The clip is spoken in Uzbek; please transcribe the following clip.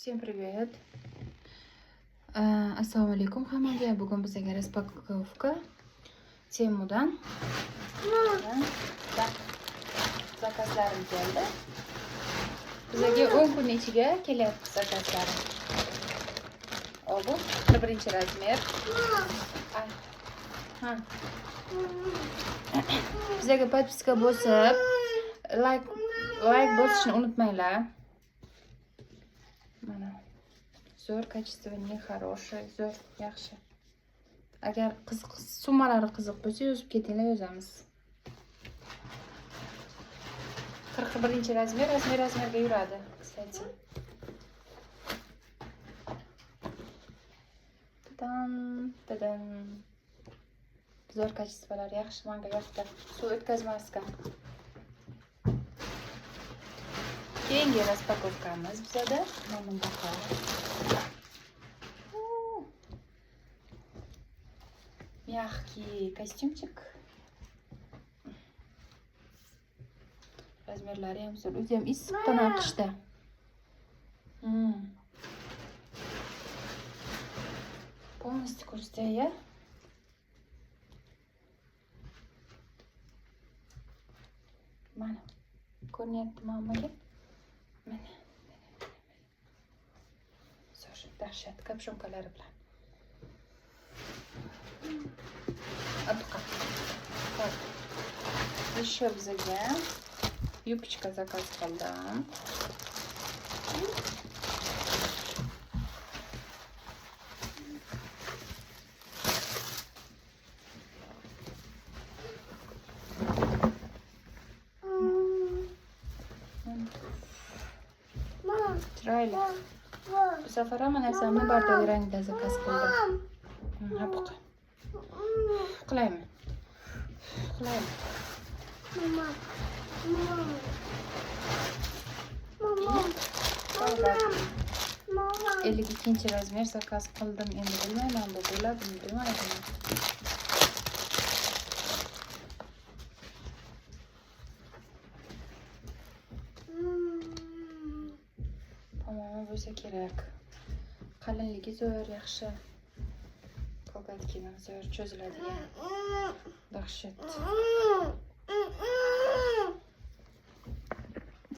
Всем привет! Assalomu alaykum hammaga. Bugun bizga распаковка Temudan zakazlarim keldi. Bizga 10 kun ichiga kelyapti zakazlarim. Bu birinchi razmer. Bizga podpiska bosib, like bosishni unutmanglar. Mana zo'r, качественный, хороший, zo'r, yaxshi. Agar summalari qiziq bo'lsa, yozib ketinglar, yozamiz. 41-razmer, razmerga yuradi, kстати. Tadam. Zo'r, качестволari yaxshi, menga yoqdi. Suv o'tkazmaska. Keyingi распаковкamiz bizada mana bunaqa. Mягкий костюмчик. Razmerlari ham zo'r. O'zi ham issiqdan qishda. Полностью ko'rsatay, ya. Mana. Ko'ryaptimi hammaga? Mana. Zo'r, dahshat, kapshonkalari bilan. Отдыха. Так. Еще bizga юбочка заказ qildim. Chiroyli. Bu safar hamma narsamni bardagi rangda zakaz qildim. Buqa. Uxlaymi? Mama. 52-razmer zakaz qildim. Endi bilmayman, bu bo'ladimi, bilmayman. Tamam, bo'lsa kerak. Qalinligi zo'r, yaxshi. Kolgotkidan zo'r cho'ziladigan. Dahshat.